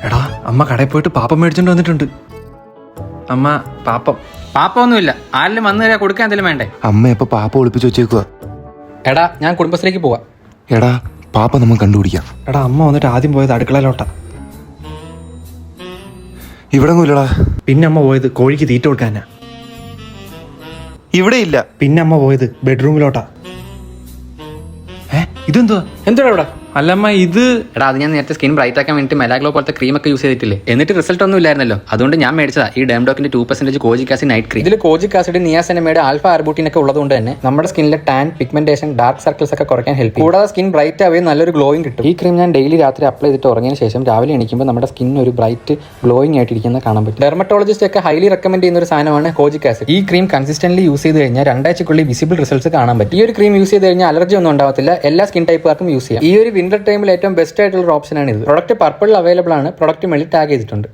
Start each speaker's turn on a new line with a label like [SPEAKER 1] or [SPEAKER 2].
[SPEAKER 1] എടാ അമ്മ കടയിൽ പോയിട്ട് പാപ്പം മേടിച്ചോണ്ട് വന്നിട്ടുണ്ട്. അമ്മ
[SPEAKER 2] പാപ്പൊന്നുമില്ല. ആരെങ്കിലും വന്നു തരാ കൊടുക്കാൻ എന്തെങ്കിലും വേണ്ടേ?
[SPEAKER 3] അമ്മ ഇപ്പൊ പാപ്പ ഒളിപ്പിച്ച് വെച്ചേക്കുക.
[SPEAKER 2] എടാ ഞാൻ കുടുംബശ്രീക്ക് പോവാ.
[SPEAKER 3] എടാ പാപ്പ നമുക്ക് കണ്ടുപിടിക്കാം.
[SPEAKER 1] എടാ അമ്മ വന്നിട്ട് ആദ്യം പോയത് അടുക്കളയിലോട്ടാ.
[SPEAKER 3] ഇവിടെ ഇല്ലടാ.
[SPEAKER 1] പിന്നെ അമ്മ പോയത് കോഴിക്ക് തീറ്റ കൊടുക്കാനാ.
[SPEAKER 3] ഇവിടെ ഇല്ല.
[SPEAKER 1] പിന്നെ അമ്മ പോയത് ബെഡ്റൂമിലോട്ടാ. ഇതെന്തുവാ?
[SPEAKER 2] എന്തുവാ ഇവിടെ?
[SPEAKER 1] അല്ലമ്മ ഇത്
[SPEAKER 2] എടാ അത് ഞാൻ നേരത്തെ സ്കിൻ ബ്രൈറ്റ് ആക്കാൻ വേണ്ടി മെലാഗ്ലോ പോലത്തെ ക്രീം ഒക്കെ യൂസ് ചെയ്തിട്ടില്ലേ, എന്നിട്ട് റിസൾട്ട് ഒന്നും ഇല്ലായിരുന്നല്ലോ. അതുകൊണ്ട് ഞാൻ മേടിച്ചതാ ഈ ഡെംഡോക്കിന്റെ 2% കോജിക് ആസിഡ് നൈറ്റ് ക്രീം. ഇതിൽ കോജിക് ആസിഡ്, നിയാസിനമൈഡ്, ആൽഫ ആർബൂട്ടിൻ ഒക്കെ ഉള്ളതുകൊണ്ട് തന്നെ നമ്മുടെ സ്കിന്നിലെ ടാൻ, പിഗ്മെന്റേഷൻ, ഡാർക്ക് സർക്കിൾസ് ഒക്കെ കുറയ്ക്കാൻ ഹെൽപ്പ് ചെയ്യും. കൂടാതെ സ്കിൻ ബ്രൈറ്റ് ആവുകയും നല്ലൊരു ഗ്ലോയിങ് കിട്ടും. ഈ ക്രീം ഞാൻ ഡെയിലി രാത്രി അപ്ലൈ ചെയ്തിട്ട് ഉറങ്ങിയതിന് ശേഷം രാവിലെ എണീക്കുമ്പോൾ നമ്മുടെ സ്കിൻ ഒരു ബ്രൈറ്റ് ഗ്ലോയിങ് ആയിട്ട് ഇരിക്കുന്നത് കാണാൻ പറ്റും. ഡെർമറ്റോളജിസ്റ്റ് ഒക്കെ ഹൈലി റെക്കമെൻഡ് ചെയ്യുന്ന ഒരു സാധനമാണ് കോജിക് ആസിഡ്. ഈ ക്രീം കൺസിസ്റ്റന്റ്ലി യൂസ് ചെയ്ത് കഴിഞ്ഞാൽ 2 ആഴ്ചക്കുള്ളിൽ വിസിബിൾ റിസൾട്ട്സ് കാണാൻ പറ്റും. ഈ ഒരു ക്രീം യൂസ് ചെയ്ത് കഴിഞ്ഞാൽ അലർജി ഒന്നും ഉണ്ടാവത്തില്ല. എല്ലാ സ്കിൻ ടൈപ്പുകാർക്കും യൂസ് ചെയ്യാം. ഈ ഒരു വിന്റർ ടൈമിൽ ഏറ്റവും ബെസ്റ്റ് ആയിട്ടുള്ള ഓപ്ഷൻ ആണ് ഇത്. പ്രൊഡക്റ്റ് പർപ്പിളിൽ അവൈലബിൾ ആണ്. പ്രൊഡക്റ്റ് മേളിൽ ടാഗ് ചെയ്തിട്ടുണ്ട്.